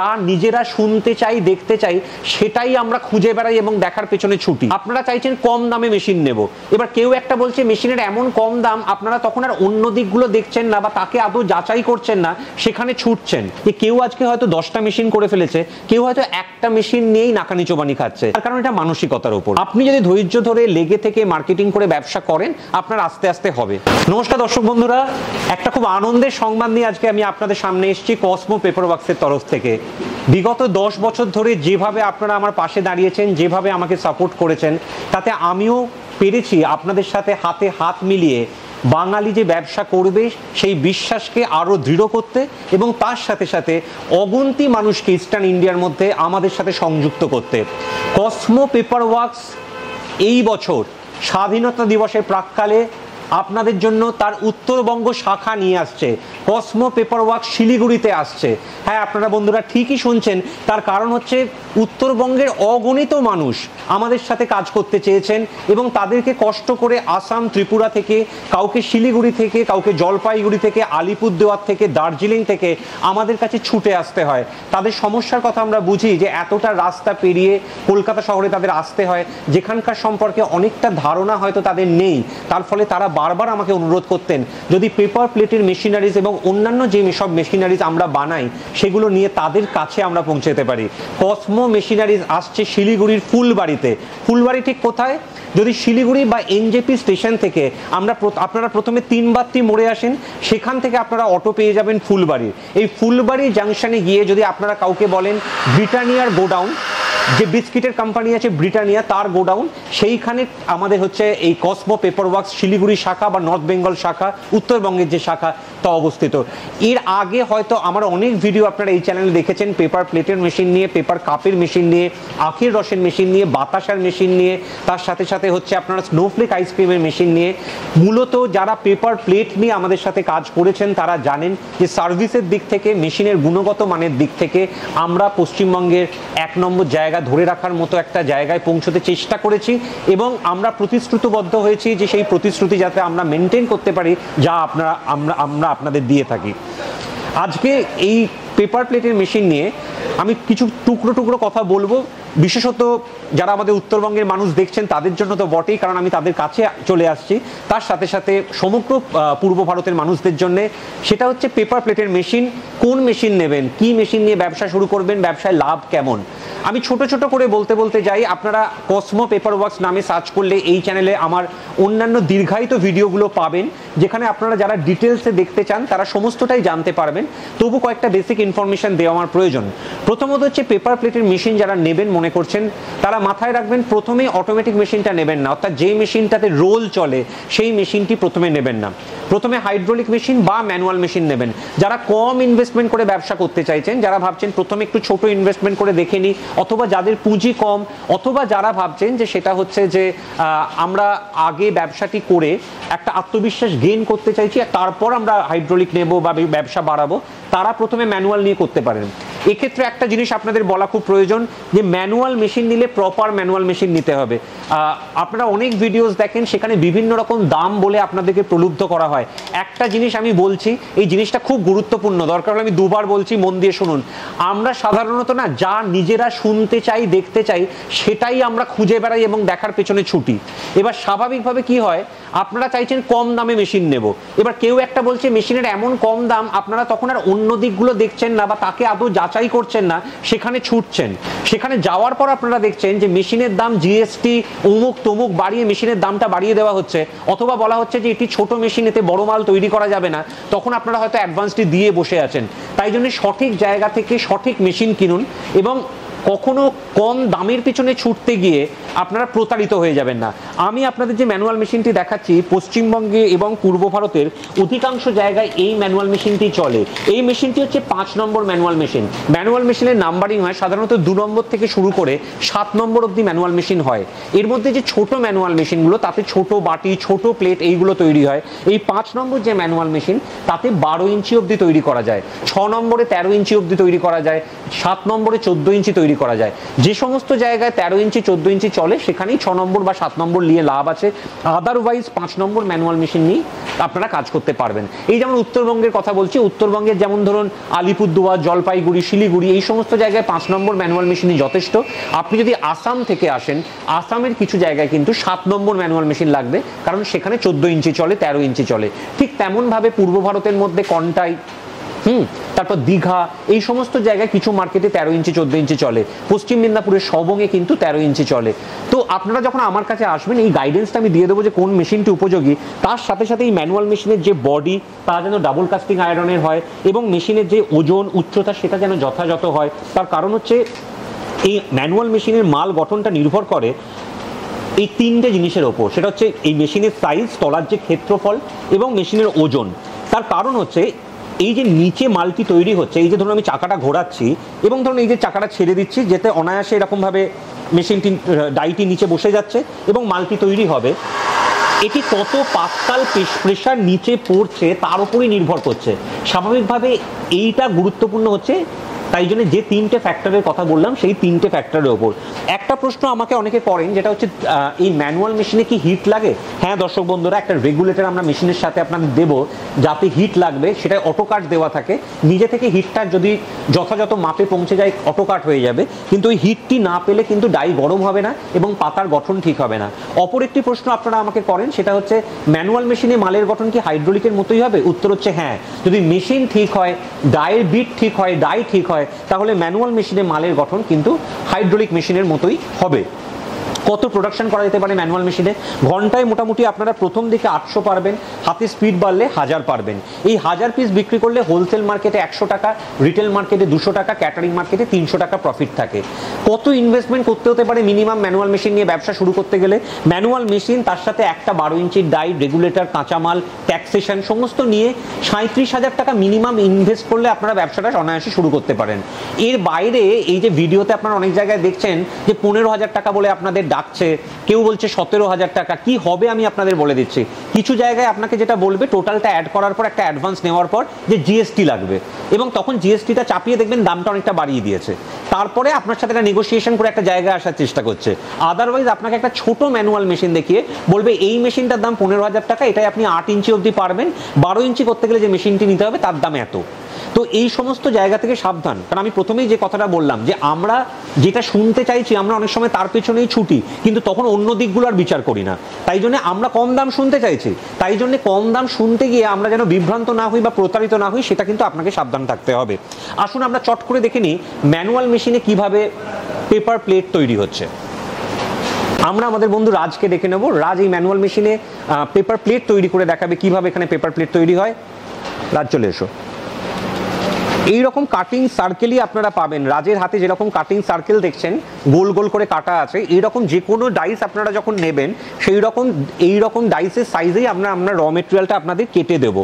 যা নিজেরা শুনতে চাই দেখতে চাই সেটাই আমরা খুঁজে বেড়াই এবং দেখার পেছনে ছুটি। আপনারা চাইছেন কম দামে মেশিন নেব, এবার কেউ একটা বলছে মেশিনের এমন কম দাম, আপনারা তখন আর অন্য দিকগুলো দেখছেন না বা তাকে আদৌ যাচাই করছেন না, সেখানে ছুটছেন। যে কেউ আজকে হয়তো 10টা মেশিন করে ফেলেছে, কেউ হয়তো একটা মেশিন নিয়েই নাকানি চোবানি খাচ্ছে, তার কারণ এটা মানসিকতার উপর। আপনি যদি ধৈর্য ধরে লেগে থেকে মার্কেটিং করে ব্যবসা করেন, আপনার আস্তে আস্তে হবে। নমস্কার দর্শক বন্ধুরা, একটা খুব আনন্দের সংবাদ নিয়ে আজকে আমি আপনাদের সামনে এসেছি কসমো পেপার ওয়ার্কসের তরফ থেকে। বিগত 10 বছর ধরে যেভাবে আপনারা আমার পাশে দাঁড়িয়েছেন, যেভাবে আমাকে সাপোর্ট করেছেন, তাতে আমিও পেরেছি আপনাদের সাথে হাতে হাত মিলিয়ে বাঙালি যে ব্যবসা করবে সেই বিশ্বাসকে আরও দৃঢ় করতে এবং তার সাথে সাথে অগুন্তি মানুষকে ইস্টার্ন ইন্ডিয়ার মধ্যে আমাদের সাথে সংযুক্ত করতে। কসমো পেপার ওয়ার্কস এই বছর স্বাধীনতা দিবসের প্রাক্কালে আপনাদের জন্য তার উত্তরবঙ্গ শাখা নিয়ে আসছে। কসমো পেপার ওয়ার্কস শিলিগুড়িতে আসছে। হ্যাঁ, আপনারা বন্ধুরা ঠিকই শুনছেন, তার কারণ হচ্ছে উত্তরবঙ্গের অগণিত মানুষ আমাদের সাথে কাজ করতে চেয়েছেন এবং তাদেরকে কষ্ট করে আসাম, ত্রিপুরা থেকে, কাউকে শিলিগুড়ি থেকে, কাউকে জলপাইগুড়ি থেকে, আলিপুরদুয়ার থেকে, দার্জিলিং থেকে আমাদের কাছে ছুটে আসতে হয়। তাদের সমস্যার কথা আমরা বুঝি, যে এতটা রাস্তা পেরিয়ে কলকাতা শহরে তাদের আসতে হয়, যেখানকার সম্পর্কে অনেকটা ধারণা হয়তো তাদের নেই। তার ফলে তারা বারবার আমাকে অনুরোধ করতেন যদি পেপার প্লেটের মেশিনারিজ এবং অন্যান্য যে সব মেশিনারিজ আমরা বানাই সেগুলো নিয়ে তাদের কাছে আমরা পৌঁছে যেতে পারি। কসমো মেশিনারিজ আসছে শিলিগুড়ির ফুলবাড়িতে। ফুলবাড়ি ঠিক কোথায়? যদি শিলিগুড়ি বা এনজেপি স্টেশন থেকে আপনারা প্রথমে 3 বাত্তি মোড়ে আসেন, সেখান থেকে আপনারা অটো পেয়ে যাবেন ফুলবাড়ির। এই ফুলবাড়ি জাংশনে গিয়ে যদি আপনারা কাউকে বলেন ব্রিটানিয়ার গোডাউন, যে বিস্কিটের কোম্পানি আছে ব্রিটানিয়া, তার গোডাউন, সেইখানে আমাদের হচ্ছে এই কসমো পেপার ওয়ার্কস শিলিগুড়ি শাখা বা নর্থ বেঙ্গল শাখা, উত্তরবঙ্গের যে শাখা, তা অবস্থিত। এর আগে হয়তো আমার অনেক ভিডিও আপনারা এই চ্যানেলে দেখেছেন পেপার প্লেটের মেশিন নিয়ে, পেপার কাপের মেশিন নিয়ে, আখের রসের মেশিন নিয়ে, বাতাসার মেশিন নিয়ে, তার সাথে সাথে হচ্ছে আপনারা স্নোফ্লেক আইসক্রিমের মেশিন নিয়ে। মূলত যারা পেপার প্লেট নিয়ে আমাদের সাথে কাজ করেছেন তারা জানেন যে সার্ভিসের দিক থেকে, মেশিনের গুণগত মানের দিক থেকে আমরা পশ্চিমবঙ্গের 1 নম্বর জায়গা ধরে রাখার মতো একটা জায়গায় পৌঁছতে চেষ্টা করেছি এবং আমরা প্রতিশ্রুতিবদ্ধ হয়েছি যে সেই প্রতিশ্রুতি যাতে আমরা মেনটেন করতে পারি, যা আমরা আপনাদের দিয়ে থাকি। আজকে এই পেপার প্লেটের মেশিন নিয়ে আমি কিছু টুকরো টুকরো কথা বলবো, বিশেষত যারা আমাদের উত্তরবঙ্গের মানুষ দেখছেন তাদের জন্য তো বটেই, কারণ আমি তাদের কাছে চলে আসছি। তার সাথে সাথে সমগ্র পূর্ব ভারতের মানুষদের জন্য, সেটা হচ্ছে পেপার প্লেটের মেশিন, কোন মেশিন নেবেন, কি মেশিন নিয়ে ব্যবসা শুরু করবেন, ব্যবসায় লাভ কেমন। আমি ছোট ছোট করে বলতে যাই। আপনারা কসমো পেপার ওয়ার্কস নামে সার্চ করলে এই চ্যানেলে আমার অন্যান্য দীর্ঘায়িত ভিডিওগুলো পাবেন, যেখানে আপনারা যারা ডিটেলসে দেখতে চান তারা সমস্তটাই জানতে পারবেন। তবু কয়েকটা বেসিক ইনফরমেশন দেওয়া আমার প্রয়োজন। প্রথমত হচ্ছে পেপার প্লেটের মেশিন যারা নেবেন মনে করছেন, তারা মাথায় রাখবেন প্রথমেই অটোমেটিক মেশিনটা নেবেন না, অর্থাৎ যেই মেশিনটাতে রোল চলে সেই মেশিনটি প্রথমে নেবেন না। প্রথমে হাইড্রোলিক মেশিন বা ম্যানুয়াল মেশিন নেবেন। যারা কম ইনভেস্টমেন্ট করে ব্যবসা করতে চাইছেন, যারা ভাবছেন প্রথমে একটু ছোট ইনভেস্টমেন্ট করে দেখে নিই, অথবা যাদের পুঁজি কম, অথবা যারা ভাবছেন যে সেটা হচ্ছে যে আমরা আগে ব্যবসাটি করে একটা আত্মবিশ্বাস গেইন করতে চাইছি, তারপর আমরা হাইড্রোলিক নেব বা ব্যবসা বাড়াবো, তারা প্রথমে ম্যানুয়াল নিয়ে করতে পারেন। এক্ষেত্রে একটা জিনিস আপনাদের বলা খুব প্রয়োজন, যে ম্যানুয়াল মেশিন নিলে প্রপার ম্যানুয়াল মেশিন নিতে হবে। আপনারা অনেক ভিডিওস দেখেন, সেখানে বিভিন্ন রকম দাম বলে আপনাদেরকে প্রলুব্ধ করা হয়। একটা জিনিস আমি বলছি, এই জিনিসটা খুব গুরুত্বপূর্ণ, দরকার হলে আমি 2বার বলছি, মন দিয়ে শুনুন। আমরা সাধারণত না যা নিজেরা শুনতে চাই দেখতে চাই সেটাই আমরা খুঁজে বেড়াই এবং দেখার পেছনে ছুটি। এবার স্বাভাবিকভাবে কি হয়, আপনারা চাইছেন কম দামে মেশিন নেব, এবার কেউ একটা বলছে মেশিনের এমন কম দাম, আপনারা তখন আর অন্য দিকগুলো দেখছেন না বা তাকে আদৌ যাচাই করছেন না, সেখানে ছুটছেন। সেখানে যাওয়ার পর আপনারা দেখছেন যে মেশিনের দাম জিএসটি অমুক তমুক বাড়িয়ে মেশিনের দামটা বাড়িয়ে দেওয়া হচ্ছে, অথবা বলা হচ্ছে যে এটি ছোট মেশিন, এতে বড় মাল তৈরি করা যাবে না। তখন আপনারা হয়তো অ্যাডভান্সটি দিয়ে বসে আছেন। তাই জন্য সঠিক জায়গা থেকে সঠিক মেশিন কিনুন এবং কখনো কম দামের পিছনে ছুটতে গিয়ে আপনারা প্রতারিত হয়ে যাবেন না। আমি আপনাদের যে ম্যানুয়াল মেশিনটি দেখাচ্ছি, পশ্চিমবঙ্গে এবং পূর্ব ভারতের অধিকাংশ জায়গায় এই ম্যানুয়াল মেশিনটি চলে। এই মেশিনটি হচ্ছে 5 নম্বর ম্যানুয়াল মেশিন। ম্যানুয়াল মেশিনের নাম্বারিং হয় সাধারণত 2 নম্বর থেকে শুরু করে 7 নম্বর অবধি ম্যানুয়াল মেশিন হয়। এর মধ্যে যে ছোট ম্যানুয়াল মেশিনগুলো, তাতে ছোট বাটি, ছোট প্লেট এইগুলো তৈরি হয়। এই 5 নম্বর যে ম্যানুয়াল মেশিন, তাতে 12 ইঞ্চি অবধি তৈরি করা যায়, 6 নম্বরে 13 ইঞ্চি অবধি তৈরি করা যায়, 7 নম্বরে 14 ইঞ্চি তৈরি করা যায়। যে সমস্ত জায়গায় 13 ইঞ্চি 14 ইঞ্চি চলে সেখানেই 6 নম্বর বা 7 নম্বর নিয়ে লাভ আছে, আদারওয়াইজ 5 নম্বর ম্যানুয়াল মেশিন নিয়ে আপনারা কাজ করতে পারবেন। এই যেমন উত্তরবঙ্গের কথা বলছি, উত্তরবঙ্গের যেমন ধরুন আলিপুরদুয়ার, জলপাইগুড়ি, শিলিগুড়ি এই সমস্ত জায়গায় 5 নম্বর ম্যানুয়াল মেশিনই যথেষ্ট। আপনি যদি আসাম থেকে আসেন, আসামের কিছু জায়গায় কিন্তু 7 নম্বর ম্যানুয়াল মেশিন লাগবে, কারণ সেখানে 14 ইঞ্চি চলে, 13 ইঞ্চি চলে। ঠিক তেমনভাবে পূর্ব ভারতের মধ্যে কন্টাই, তারপর দীঘা, এই সমস্ত জায়গায় কিছু মার্কেটে 13 ইঞ্চি 14 ইঞ্চি চলে। পশ্চিম মেদিনীপুরের সবংয়ে কিন্তু 13 ইঞ্চি চলে। তো আপনারা যখন আমার কাছে আসবেন, এই গাইডেন্সটা আমি দিয়ে দেবো যে কোন মেশিনটি উপযোগী। তার সাথে সাথে এই ম্যানুয়াল মেশিনের যে বডি, তা যেন ডাবল কাস্টিং আয়রনের হয় এবং মেশিনের যে ওজন, উচ্চতা সেটা যেন যথাযথ হয়। তার কারণ হচ্ছে এই ম্যানুয়াল মেশিনের মাল গঠনটা নির্ভর করে এই 3টে জিনিসের ওপর। সেটা হচ্ছে এই মেশিনের সাইজ, তলার যে ক্ষেত্রফল এবং মেশিনের ওজন। তার কারণ হচ্ছে এই যে নিচে মালটি তৈরি হচ্ছে, এই যে ধরুন আমি চাকাটা ঘোরাচ্ছি এবং ধরুন এই যে চাকাটা ছেড়ে দিচ্ছি, যেতে অনায়াসে এরকমভাবে মেশিনটি, ডাইটি নিচে বসে যাচ্ছে এবং মালটি তৈরি হবে, এটি কত পাস্কাল প্রেশার নিচে পড়ছে তার উপরই নির্ভর করছে। স্বাভাবিকভাবে এইটা গুরুত্বপূর্ণ হচ্ছে, তাই জন্য যে 3টে ফ্যাক্টরের কথা বললাম সেই 3টে ফ্যাক্টরের ওপর। একটা প্রশ্ন আমাকে অনেকে করেন, যেটা হচ্ছে এই ম্যানুয়াল মেশিনে কি হিট লাগে? হ্যাঁ দর্শক বন্ধুরা, একটা রেগুলেটর আমরা মেশিনের সাথে আপনাদের দেবো, যাতে হিট লাগবে সেটা অটো কাট দেওয়া থাকে। নিজে থেকে হিটটা যদি যথাযথ মাপে পৌঁছে যায় অটো কাট হয়ে যাবে, কিন্তু ওই হিটটি না পেলে কিন্তু ডাই গরম হবে না এবং পাতার গঠন ঠিক হবে না। অপর একটি প্রশ্ন আপনারা আমাকে করেন, সেটা হচ্ছে ম্যানুয়াল মেশিনে মালের গঠন কি হাইড্রোলিকের মতোই হবে? উত্তর হচ্ছে হ্যাঁ। যদি মেশিন ঠিক হয়, ডাইয়ের বিট ঠিক হয়, ডাই ঠিক হয়, তাহলে ম্যানুয়াল মেশিনে মালের গঠন কিন্তু হাইড্রোলিক মেশিনের মতোই হবে। কত প্রোডাকশন করা যেতে পারে ম্যানুয়াল মেশিনে? ঘন্টায় মোটামুটি আপনারা প্রথম দিকে 800 পারবেন, হাতে স্পিড বাড়লে 1000 পারবেন। এই 1000 পিস বিক্রি করলে হোলসেল মার্কেটে 100 টাকা, রিটেল মার্কেটে 200 টাকা, ক্যাটারিং মার্কেটে 300 টাকা প্রফিট থাকে। কত ইনভেস্টমেন্ট করতে হতে পারে মিনিমাম ম্যানুয়াল মেশিন নিয়ে ব্যবসা শুরু করতে গেলে? ম্যানুয়াল মেশিন, তার সাথে একটা 12 ইঞ্চির ডাই, রেগুলেটর, কাঁচামাল, ট্যাক্সেশন সমস্ত নিয়ে 37,000 টাকা মিনিমাম ইনভেস্ট করলে আপনারা ব্যবসাটা অনায়াসে শুরু করতে পারেন। এর বাইরে এই যে ভিডিওতে আপনারা অনেক জায়গায় দেখছেন যে 15,000 টাকা বলে আপনাদের ডাকছে, কেউ বলছে 17,000 টাকা। কি হবে আমি আপনাদের বলে দিচ্ছি। কিছু জায়গায় আপনাকে যেটা বলবে, টোটালটা অ্যাড করার পর, একটা অ্যাডভান্স নেওয়ার পর, যে জিএসটি লাগবে, এবং তখন জিএসটিটা চাপিয়ে দেখবেন দামটা অনেকটা বাড়িয়ে দিয়েছে। তারপরে আপনার সাথে একটা নেগোসিয়েশন করে একটা জায়গায় আসার চেষ্টা করছে। আদারওয়াইজ আপনাকে একটা ছোট ম্যানুয়াল মেশিন দেখিয়ে বলবে এই মেশিনটার দাম 15,000 টাকা, এটাই আপনি 8 ইঞ্চি অবধি পারবেন, 12 ইঞ্চি করতে গেলে যে মেশিনটি নিতে হবে তার দাম এত। তো এই সমস্ত জায়গা থেকে সাবধান। কারণ আমি প্রথমেই যে কথাটা বললাম, যে আমরা যেটা শুনতে চাইছি আমরা অনেক সময় তার পেছনেই ছুটি, কিন্তু তখন অন্য দিকগুলো আর বিচার করি না। তাই জন্য আমরা কম দাম শুনতে চাইছি, তাই জন্য কম দাম শুনতে গিয়ে আমরা যেন বিভ্রান্ত না হই বা প্রতারিত না হই, সেটা কিন্তু আপনাকে সাবধান থাকতে হবে। আসুন আমরা চট করে দেখে নিই ম্যানুয়াল মেশিনে কিভাবে পেপার প্লেট তৈরি হচ্ছে। আমরা আমাদের বন্ধু রাজকে ডেকে নেব। রাজ এই ম্যানুয়াল মেশিনে পেপার প্লেট তৈরি করে দেখাবে কিভাবে এখানে পেপার প্লেট তৈরি হয়। রাজ চলে এসো। এইরকম কাটিং সার্কেলই আপনারা পাবেন। রাজের হাতে যেরকম কাটিং সার্কেল দেখছেন, গোল গোল করে কাটা আছে, এইরকম যে কোনো ডাইস আপনারা যখন নেবেন সেই রকম এইরকম ডাইসের সাইজেই আমরা র মেটেরিয়ালটা আপনাদের কেটে দেব।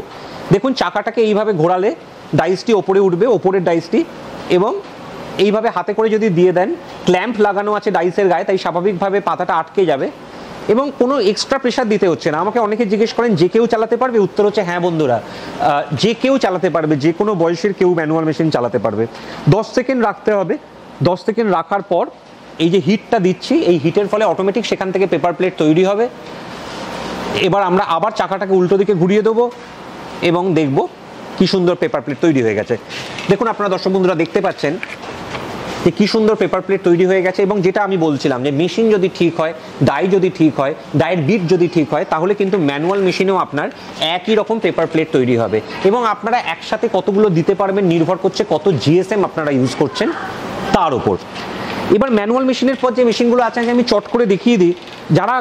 দেখুন চাকাটাকে এইভাবে ঘোরালে ডাইসটি ওপরে উঠবে, ওপরের ডাইসটি, এবং এইভাবে হাতে করে যদি দিয়ে দেন, ক্ল্যাম্প লাগানো আছে ডাইসের গায়ে, তাই স্বাভাবিকভাবে পাতাটা আটকে যাবে এবং কোনো এক্সট্রা প্রেশার দিতে হচ্ছে না। আমাকে অনেকে জিজ্ঞেস করেন যে কেউ চালাতে পারবে? উত্তর হচ্ছে হ্যাঁ বন্ধুরা, যে কেউ চালাতে পারবে, যে কোনো বয়সের কেউ ম্যানুয়াল মেশিন চালাতে পারবে। 10 সেকেন্ড রাখতে হবে। 10 সেকেন্ড রাখার পর এই যে হিটটা দিচ্ছি, এই হিটের ফলে অটোমেটিক সেখান থেকে পেপার প্লেট তৈরি হবে। এবার আমরা আবার চাকাটাকে উল্টো দিকে ঘুরিয়ে দেবো এবং দেখব কি সুন্দর পেপার প্লেট তৈরি হয়ে গেছে। দেখুন আপনারা দর্শক বন্ধুরা দেখতে পাচ্ছেন যে কি সুন্দর পেপার প্লেট তৈরি হয়ে গেছে। এবং যেটা আমি বলছিলাম, যে মেশিন যদি ঠিক হয়, ডাই যদি ঠিক হয়, ডাইয়ের বিট যদি ঠিক হয়, তাহলে কিন্তু ম্যানুয়াল মেশিনেও আপনার একই রকম পেপার প্লেট তৈরি হবে। এবং আপনারা একসাথে কতগুলো দিতে পারবেন নির্ভর করছে কত জিএসএম আপনারা ইউজ করছেন তার উপর। এবার ম্যানুয়াল মেশিনের পর যে মেশিনগুলো আছে আমি চট করে দেখিয়ে দিই। যারা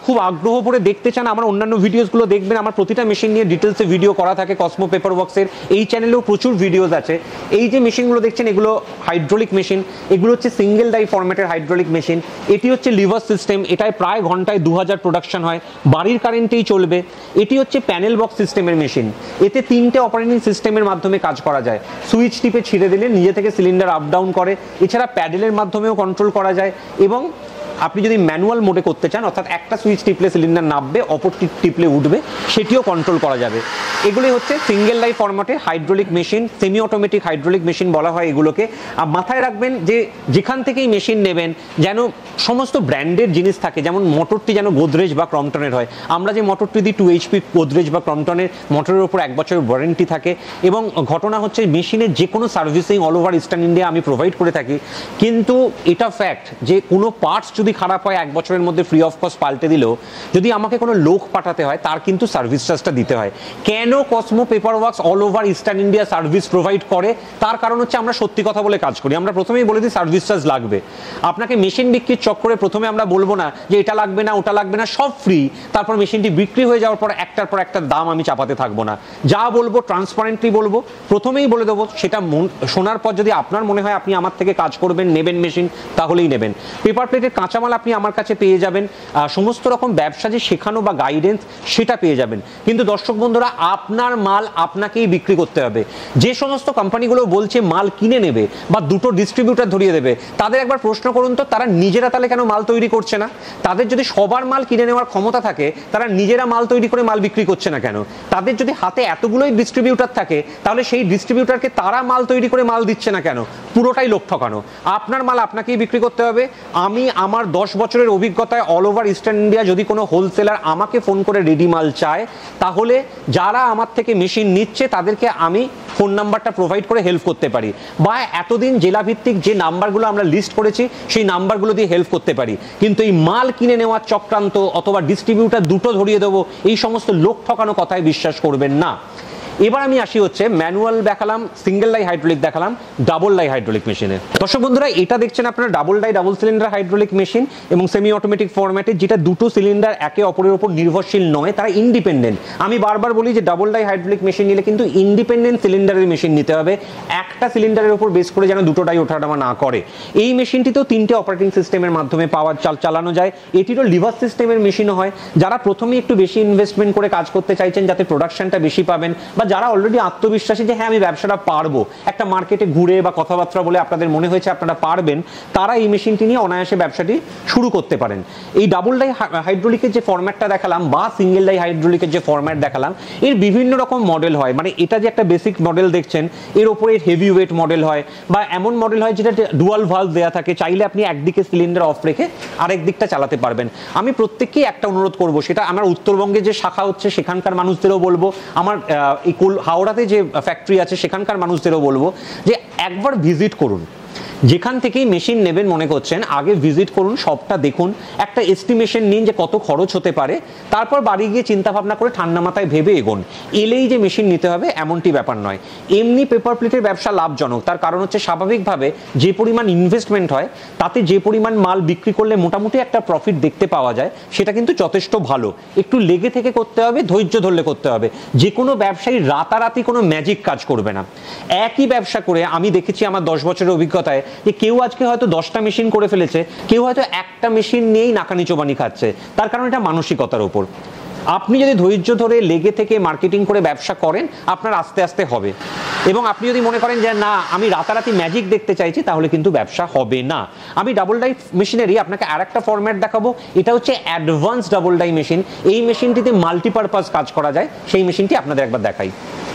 খুব আগ্রহ করে দেখতে চান, আমার অন্যান্য ভিডিওসগুলো দেখবেন। আমার প্রতিটা মেশিন নিয়ে ডিটেলসে ভিডিও করা থাকে কসমো পেপার ওয়ার্কসের এই চ্যানেলেও প্রচুর ভিডিওস আছে। এই যে মেশিনগুলো দেখছেন এগুলো হাইড্রোলিক মেশিন, এগুলো হচ্ছে সিঙ্গেল ডাই ফরম্যাটের হাইড্রোলিক মেশিন। এটি হচ্ছে লিভার সিস্টেম, এটায় প্রায় ঘন্টায় 2000 প্রোডাকশন হয়, বাড়ির কারেন্টেই চলবে। এটি হচ্ছে প্যানেল বক্স সিস্টেমের মেশিন, এতে 3টে অপারেটিং সিস্টেমের মাধ্যমে কাজ করা যায়। সুইচ টিপে ছিঁড়ে দিলে নিজে থেকে সিলিন্ডার আপ ডাউন করে, এছাড়া প্যাডেলের মাধ্যমেও কন্ট্রোল করা যায়। এবং আপনি যদি ম্যানুয়াল মোডে করতে চান, অর্থাৎ একটা সুইচ টিপলে সিলিন্ডার নামবে, অপরটি টিপলে উঠবে, সেটিও কন্ট্রোল করা যাবে। এগুলি হচ্ছে সিঙ্গেল লাইফ ফরম্যাটে hydraulic machine, semi automatic hydraulic machine বলা হয় এগুলোকে। আর মাথায় রাখবেন যে যেখান থেকেই মেশিন নেবেন যেন সমস্ত ব্র্যান্ডের জিনিস থাকে, যেমন মোটরটি যেন গোদরেজ বা ক্রমটনের হয়। আমরা যে মোটরটি দিই 2 HP গোদরেজ বা ক্রমটনের মোটরের উপর 1 বছরের ওয়ারেন্টি থাকে। এবং ঘটনা হচ্ছে মেশিনের যে কোনো servicing all over eastern India আমি প্রোভাইড করে থাকি, কিন্তু এটা ফ্যাক্ট যে কোনো পার্টস যদি খারাপ হয় 1 বছরের মধ্যে ফ্রি অফ কস্ট পাল্টে দিলেও যদি আমাকে কোনো লোক পাঠাতে হয় তার কিন্তু সার্ভিস চার্জটা দিতে হয়। কেন Cosmo paper works all over eastern India service provide করে? তার কারণ হচ্ছে আমরা সত্যি কথা বলে কাজ করি। আমরা প্রথমেই বলে দিই সার্ভিস চার্জ লাগবে। আপনাকে মেশিন বিক্রির চক্করে প্রথমে আমরা বলবো না যে এটা লাগবে না ওটা লাগবে না, সব ফ্রি। তারপর মেশিনটি বিক্রি হয়ে যাওয়ার পর একটার পর একটা দাম আমি চাপাতে থাকবো না। যা বলবো ট্রান্সপারেন্টলি বলবো, প্রথমেই বলে দেবো। সেটা শোনার পর যদি আপনার মনে হয় আপনি আমার থেকে কাজ করবেন, নেবেন মেশিন, তাহলেই নেবেন। পেপার প্লেটের কাঁচামাল আপনি আমার কাছে পেয়ে যাবেন, সমস্ত রকম ব্যবসা যে শেখানো বা গাইডেন্স সেটা পেয়ে যাবেন। কিন্তু দর্শক বন্ধুরা, আপনার মাল আপনাকেই বিক্রি করতে হবে। যে সমস্ত কোম্পানিগুলো বলছে মাল কিনে নেবে বা দুটো ডিস্ট্রিবিউটার ধরিয়ে দেবে, তাদের একবার প্রশ্ন করুন তো তারা নিজেরা তাহলে কেন মাল তৈরি করছে না? তাদের যদি সবার মাল কিনে নেওয়ার ক্ষমতা থাকে, তারা নিজেরা মাল তৈরি করে মাল বিক্রি করছে না কেন? তাদের যদি হাতে এতগুলোই ডিস্ট্রিবিউটার থাকে, তাহলে সেই ডিস্ট্রিবিউটারকে তারা মাল তৈরি করে মাল দিচ্ছে না কেন? পুরোটাই লোক ঠকানো। আপনার মাল আপনাকেই বিক্রি করতে হবে। আমি আমার 10 বছরের অভিজ্ঞতায় অল ওভার ইস্টার্ন ইন্ডিয়া যদি কোনো হোলসেলার আমাকে ফোন করে রেডি মাল চায়, তাহলে যারা আমার থেকে মেশিন নিচ্ছে তাদেরকে আমি ফোন নাম্বারটা প্রোভাইড করে হেল্প করতে পারি, বা এতদিন জেলাভিত্তিক যে নাম্বারগুলো আমরা লিস্ট করেছি সেই নাম্বারগুলো দিয়ে হেল্প করতে পারি। কিন্তু এই মাল কিনে নেওয়ার চক্রান্ত অথবা ডিস্ট্রিবিউটার দুটো ধরিয়ে দেবো, এই সমস্ত লোক ঠকানো কথায় বিশ্বাস করবেন না। এবার আমি আসি হচ্ছে ম্যানুয়াল দেখালাম, সিঙ্গেল ডাই হাইড্রোলিক দেখালাম, ডাবল ডাই হাইড্রোলিক মেশিনে। দর্শক বন্ধুরা, এটা দেখছেন আপনারা double die double cylinder hydraulic machine এবং সেমি অটোমেটিক ফরম্যাটে, যেটা দুটো সিলিন্ডার একে অপরের উপর নির্ভরশীল নয়, তারা ইন্ডিপেন্ডেন্ট। আমি বারবার বলি যে ডাবল ডাই হাইড্রোলিক মেশিন নিলে কিন্তু ইন্ডিপেন্ডেন্ট সিলিন্ডারের মেশিন নিতে হবে, একটা সিলিন্ডারের উপর বেস করে যেন দুটো ডাই ওঠানামা না করে। এই মেশিনটিতেও 3টে অপারেটিং সিস্টেমের মাধ্যমে চালানো যায়। এটিরও লিভার সিস্টেমের মেশিনও হয়। যারা প্রথমেই একটু বেশি ইনভেস্টমেন্ট করে কাজ করতে চাইছেন যাতে প্রোডাকশনটা বেশি পাবেন, বা যারা অলরেডি আত্মবিশ্বাসী যে হ্যাঁ আমি ব্যবসাটা পারবো, একটা মার্কেটে ঘুরে বা কথাবার্তা বলে আপনাদের মনে হয়েছে আপনারা পারবেন, তারা এই মেশিনটি নিয়ে অনায়াসে ব্যবসাটি শুরু করতে পারেন। এই ডাবল ডাই হাইড্রোলিকের যে ফরম্যাটটা দেখালাম বা সিঙ্গেল ডাই হাইড্রোলিকের যে ফরম্যাট দেখালাম, এর বিভিন্ন রকম মডেল হয়। মানে এটা যে একটা বেসিক মডেল দেখছেন, এর উপরে হেভি ওয়েট মডেল হয়, বা এমন মডেল হয় যেটা ডুয়াল ভালভ দেওয়া থাকে, চাইলে আপনি একদিকে সিলিন্ডার অফ রেখে আরেক দিকটা চালাতে পারবেন। আমি প্রত্যেককেই একটা অনুরোধ করব, সেটা আমার উত্তরবঙ্গে যে শাখা হচ্ছে সেখানকার মানুষদেরও বলবো, আমার এই হাওড়াতে যে ফ্যাক্টরি আছে সেখানকার মানুষদেরও বলবো যে একবার ভিজিট করুন। যেখান থেকেই মেশিন নেবেন মনে করছেন, আগে ভিজিট করুন, সবটা দেখুন, একটা এস্টিমেশন নিন যে কত খরচ হতে পারে, তারপর বাড়ি গিয়ে চিন্তা ভাবনা করে ঠান্ডা মাথায় ভেবে এগোন। এলেই যে মেশিন নিতে হবে এমনটি ব্যাপার নয়। এমনি পেপার প্লেটের ব্যবসা লাভজনক, তার কারণ হচ্ছে স্বাভাবিকভাবে যে পরিমাণ ইনভেস্টমেন্ট হয় তাতে যে পরিমাণ মাল বিক্রি করলে মোটামুটি একটা প্রফিট দেখতে পাওয়া যায়, সেটা কিন্তু যথেষ্ট ভালো। একটু লেগে থেকে করতে হবে, ধৈর্য ধরলে করতে হবে। যে কোনো ব্যবসায়ী রাতারাতি কোনো ম্যাজিক কাজ করবে না। একই ব্যবসা করে আমি দেখেছি আমার 10 বছরের অভিজ্ঞতায় যে কেউ আজকে হয়তো 10টা মেশিন করে ফেলেছে, কেউ হয়তো একটা মেশিন নিয়েই নাকানি চোবানি খাচ্ছে। তার কারণ এটা মানসিকতার উপর। আপনি যদি ধৈর্য ধরে লেগে থেকে মার্কেটিং করে ব্যবসা করেন, আপনার আস্তে আস্তে হবে। এবং আপনি যদি মনে করেন যে না আমি রাতারাতি ম্যাজিক দেখতে চাইছি, তাহলে কিন্তু ব্যবসা হবে না। আমি ডাবল ডাই মেশিনেরই আপনাকে আরেকটা ফরম্যাট দেখাবো। এটা হচ্ছে অ্যাডভান্স ডাবল ডাই মেশিন। এই মেশিনটিতে মাল্টিপারপাস কাজ করা যায়, সেই মেশিনটি আপনাদের একবার দেখাই।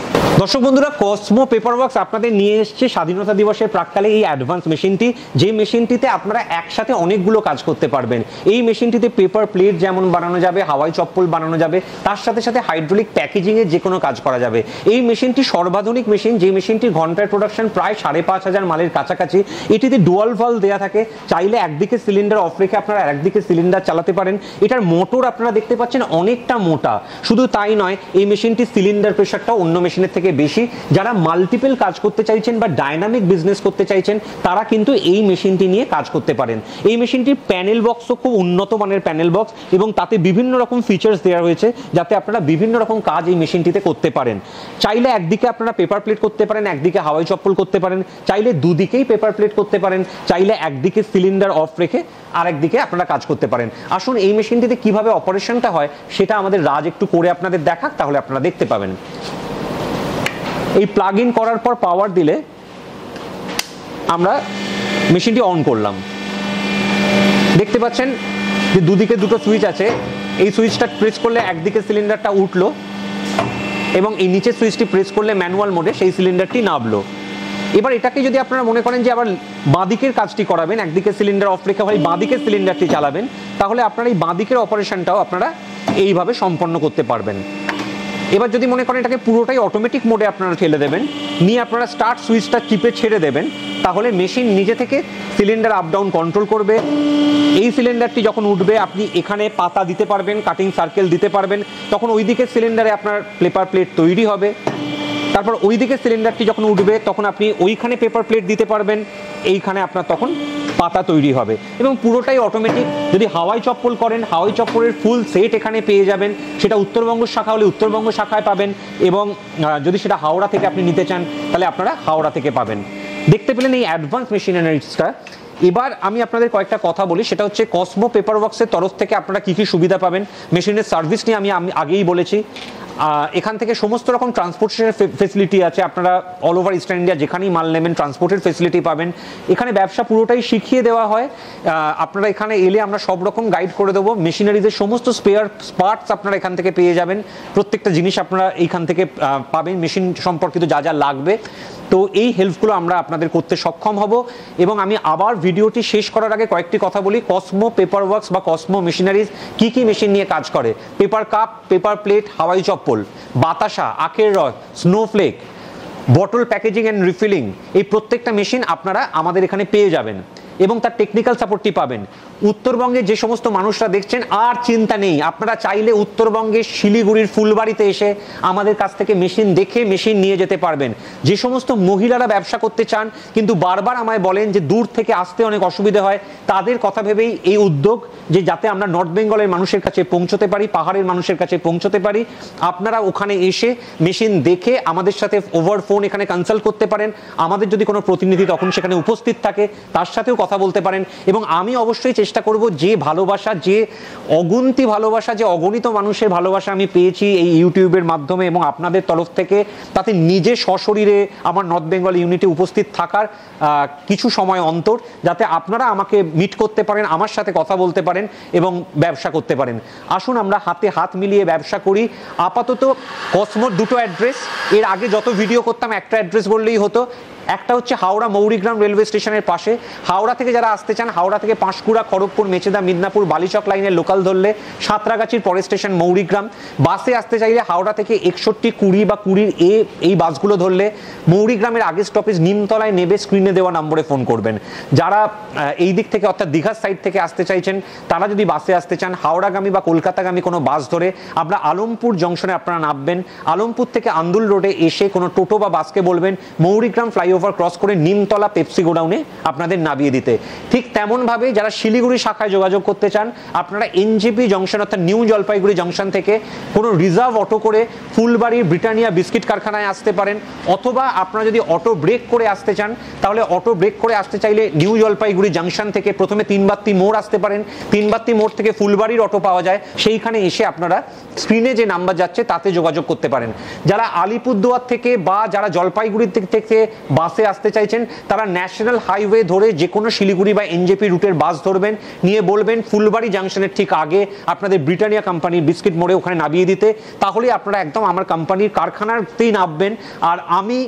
দর্শক বন্ধুরা, কসমো পেপার ওয়ার্কস আপনাদের নিয়ে এসেছে স্বাধীনতা দিবসের প্রাক্কালে এই অ্যাডভান্স মেশিনটি, যে মেশিনটিতে আপনারা একসাথে অনেকগুলো কাজ করতে পারবেন। এই মেশিনটিতে পেপার প্লেট যেমন বানানো যাবে, হাওয়াই চপ্পল বানানো যাবে, তার সাথে সাথে হাইড্রোলিক প্যাকেজিংয়ের যে কোনো কাজ করা যাবে। এই মেশিনটি সর্বাধুনিক মেশিন, যে মেশিনটির ঘন্টায় প্রোডাকশন প্রায় 5,500 মালের কাছাকাছি। এটিতে ডুয়াল ভালভ দেওয়া থাকে, চাইলে একদিকে সিলিন্ডার অফ রেখে আপনারা আরেকদিকে সিলিন্ডার চালাতে পারেন। এটার মোটর আপনারা দেখতে পাচ্ছেন অনেকটা মোটা। শুধু তাই নয়, এই মেশিনটির সিলিন্ডার প্রেশারটাও অন্য মেশিনের থেকে বেশি। যারা মাল্টিপল কাজ করতে চাইছেন বা ডাইনামিক বিজনেস করতে চাইছেন, তারা কিন্তু এই মেশিনটি নিয়ে কাজ করতে পারেন। এই মেশিনটির প্যানেল বক্সও খুব উন্নত মানের প্যানেল বক্স, এবং তাতে বিভিন্ন রকম ফিচার্স দেওয়া হয়েছে যাতে আপনারা বিভিন্ন রকম কাজ এই মেশিনটিতে করতে পারেন। চাইলে একদিকে আপনারা পেপার প্লেট করতে পারেন, একদিকে হাওয়াই চপ্পল করতে পারেন, চাইলে দুদিকেই পেপার প্লেট করতে পারেন, চাইলে একদিকে সিলিন্ডার অফ রেখে আরেকদিকে আপনারা কাজ করতে পারেন। আসুন এই মেশিনটিতে কিভাবে অপারেশনটা হয় সেটা আমাদের রাজ একটু করে আপনাদের দেখাক, তাহলে আপনারা দেখতে পাবেন। এই প্লাগ ইন করার পর পাওয়ার দিলে আমরা মেশিনটি অন করলাম, দেখতে পাচ্ছেন যে দুদিকে দুটো সুইচ আছে, এই সুইচটা প্রেস করলে একদিকে সিলিন্ডারটা উঠলো এবং এই নিচের সুইচটি প্রেস করলে ম্যানুয়াল মোডে সেই সিলিন্ডারটি নামলো। এবার এটাকে যদি আপনারা মনে করেন যে আবার বাঁদিকের কাজটি করাবেন, একদিকে সিলিন্ডার অফ রেখে ভাই বাঁদিকের সিলিন্ডারটি চালাবেন, তাহলে আপনারা এই বাঁদিকের অপারেশনটাও আপনারা এইভাবে সম্পন্ন করতে পারবেন। এবার যদি মনে করেন এটাকে পুরোটাই অটোমেটিক মোডে আপনারা ঠেলে দেবেন, নিয়ে আপনারা স্টার্ট সুইচটা টিপে ছেড়ে দেবেন, তাহলে মেশিন নিজে থেকে সিলিন্ডার আপ ডাউন কন্ট্রোল করবে। এই সিলিন্ডারটি যখন উঠবে আপনি এখানে পাতা দিতে পারবেন, কাটিং সার্কেল দিতে পারবেন, তখন ওই দিকের সিলিন্ডারে আপনার পেপার প্লেট তৈরি হবে। তারপর ওই দিকে সিলিন্ডারটি যখন উঠবে তখন আপনি ওইখানে পেপার প্লেট দিতে পারবেন, এইখানে আপনার তখন পাতা তৈরি হবে এবং পুরোটাই অটোমেটিক। যদি হাওয়াই চপ্পল করেন, হাওয়াই চপ্পলের ফুল সেট এখানে পেয়ে যাবেন, সেটা উত্তরবঙ্গ শাখা হলে উত্তরবঙ্গ শাখায় পাবেন এবং যদি সেটা হাওড়া থেকে আপনি নিতে চান তাহলে আপনারা হাওড়া থেকে পাবেন। দেখতে পেলেন এই অ্যাডভান্স মেশিনারিজটা। এবার আমি আপনাদের কয়েকটা কথা বলি, সেটা হচ্ছে কসমো পেপার ওয়ার্কসের তরফ থেকে আপনারা কী কী সুবিধা পাবেন। মেশিনের সার্ভিস নিয়ে আমি আগেই বলেছি। এখান থেকে সমস্ত রকম ট্রান্সপোর্টেশনের ফেসিলিটি আছে, আপনারা অল ওভার ইস্টার্ন ইন্ডিয়া যেখানেই মাল নেবেন ট্রান্সপোর্টের ফেসিলিটি পাবেন। এখানে ব্যবসা পুরোটাই শিখিয়ে দেওয়া হয়, আপনারা এখানে এলে আমরা সব রকম গাইড করে দেবো। মেশিনারিজের সমস্ত স্পেয়ার পার্টস আপনারা এখান থেকে পেয়ে যাবেন, প্রত্যেকটা জিনিস আপনারা এইখান থেকে পাবেন, মেশিন সম্পর্কিত যা যা লাগবে। তো এই হেল্পগুলো আমরা আপনাদের করতে সক্ষম হব। এবং আমি আবার ভিডিওটি শেষ করার আগে কয়েকটি কথা বলি। কসমো পেপার ওয়ার্কস বা কসমো মেশিনারিজ কি কি মেশিন নিয়ে কাজ করে: পেপার কাপ, পেপার প্লেট, হাওয়াই চপ্পল, বাতাসা, আখের রস, snowflake, bottle packaging and refilling, এই প্রত্যেকটা মেশিন আপনারা আমাদের এখানে পেয়ে যাবেন এবং তার টেকনিক্যাল সাপোর্টটি পাবেন। উত্তরবঙ্গে যে সমস্ত মানুষরা দেখছেন আর চিন্তা নেই, আপনারা চাইলে উত্তরবঙ্গের শিলিগুড়ির ফুলবাড়িতে এসে আমাদের কাছ থেকে মেশিন দেখে মেশিন নিয়ে যেতে পারবেন। যে সমস্ত মহিলারা ব্যবসা করতে চান কিন্তু বারবার আমায় বলেন যে দূর থেকে আসতে অনেক অসুবিধা হয়, তাদের কথা ভেবেই এই উদ্যোগ যে যাতে আমরা নর্থ বেঙ্গলের মানুষের কাছে পৌঁছতে পারি, পাহাড়ের মানুষের কাছে পৌঁছতে পারি। আপনারা ওখানে এসে মেশিন দেখে আমাদের সাথে ওভার ফোন এখানে কনসাল্ট করতে পারেন। আমাদের যদি কোনো প্রতিনিধি তখন সেখানে উপস্থিত থাকে তার সাথেও কথা বলতে পারেন। এবং আমি অবশ্যই চেষ্টা করব যে ভালোবাসা, যে অগুন্তি ভালোবাসা, যে অগণিত মানুষের ভালোবাসা আমি পেয়েছি এই ইউটিউবের মাধ্যমে এবং আপনাদের তরফ থেকে, তাতে নিজে সশরীরে আমার নর্থ বেঙ্গল ইউনিটে উপস্থিত থাকার কিছু সময় অন্তর, যাতে আপনারা আমাকে মিট করতে পারেন, আমার সাথে কথা বলতে পারেন এবং ব্যবসা করতে পারেন। আসুন আমরা হাতে হাত মিলিয়ে ব্যবসা করি। আপাতত কসমোর দুটো অ্যাড্রেস, এর আগে যত ভিডিও করতাম একটা অ্যাড্রেস বললেই হতো। একটা হচ্ছে হাওড়া মৌরিগ্রাম রেলওয়ে স্টেশনের পাশে। হাওড়া থেকে যারা আসতে চান, হাওড়া থেকে পাঁশকুড়া, খড়গপুর, মেচেদা, মিদনাপুর, বালিচক লাইনের লোকাল ধরলে সাঁতরাগাছির পরের স্টেশন মৌরিগ্রাম। বাসে আসতে চাইলে হাওড়া থেকে 61, 20 বা 20A এই বাসগুলো ধরলে মৌরিগ্রামের আগের স্টপেজ নিমতলায় নেবে স্ক্রিনে দেওয়া নম্বরে ফোন করবেন। যারা এই দিক থেকে অর্থাৎ দীঘার সাইড থেকে আসতে চাইছেন তারা যদি বাসে আসতে চান, হাওড়াগামী বা কলকাতাগামী কোনো বাস ধরে আমরা আলমপুর জংশনে আপনারা নামবেন। আলমপুর থেকে আন্দুল রোডে এসে কোনো টোটো বা বাসকে বলবেন মৌরিগ্রাম ফ্লাইওভার ক্রস করে নিমতলা পেপসি গোডাউনে আপনাদের নামিয়ে দিতে। ঠিক তেমন ভাবে যারা শিলিগুড়ি শাখায় যোগাযোগ করতে চান, আপনারা এনজেপি জংশন অর্থাৎ নিউ জলপাইগুড়ি জংশন থেকে কোনো রিজার্ভ অটো করে ফুলবাড়ির ব্রিটানিয়া বিস্কিট কারখানায় আসতে পারেন, অথবা আপনারা যদি অটো ব্রেক করে আসতে চান তাহলে অটো ব্রেক করে আসতে চাইলে নিউ জলপাইগুড়ি জংশন থেকে প্রথমে তিনবাত্তি মোড় আসতে পারেন। তিনবাত্তি মোড় থেকে ফুলবাড়ির অটো পাওয়া যায়, সেইখানে এসে আপনারা স্ক্রিনে যে নাম্বার যাচ্ছে তাতে যোগাযোগ করতে পারেন। যারা আলিপুরদুয়ার থেকে বা যারা জলপাইগুড়ির থেকে বাসে আসতে চাইছেন তারা ন্যাশনাল হাইওয়ে ধরে যে কোনো শিলিগুড়ি বা এনজেপি রুটের বাস ধরবেন, নিয়ে বলবেন ফুলবাড়ি জাংশনের ঠিক আগে আপনাদের ব্রিটানিয়া কোম্পানির বিস্কিট মোড়ে ওখানে নামিয়ে দিতে। তাহলে আপনারা একদম আমার কোম্পানির কারখানাতেই নামবেন। আর আমি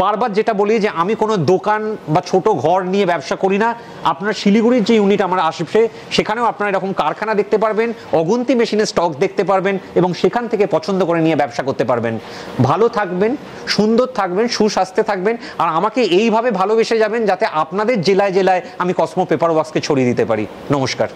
বারবার যেটা বলি যে আমি কোনো দোকান বা ছোট ঘর নিয়ে ব্যবসা করি না। আপনার শিলিগুড়ির যে ইউনিট আমার আশেপাশে সেখানেও আপনারা এরকম কারখানা দেখতে পারবেন, অগুন্তি মেশিনের স্টক দেখতে পারবেন এবং সেখান থেকে পছন্দ করে নিয়ে ব্যবসা করতে পারবেন। ভালো থাকবেন, সুন্দর থাকবেন, সুস্বাস্থ্যে থাকবেন আর আমাকে এইভাবে ভালোবেসে যাবেন যাতে আপনাদের জেলায় জেলায় আমি কসমো পেপার ওয়ার্কসকে ছড়িয়ে দিতে পারি। নমস্কার।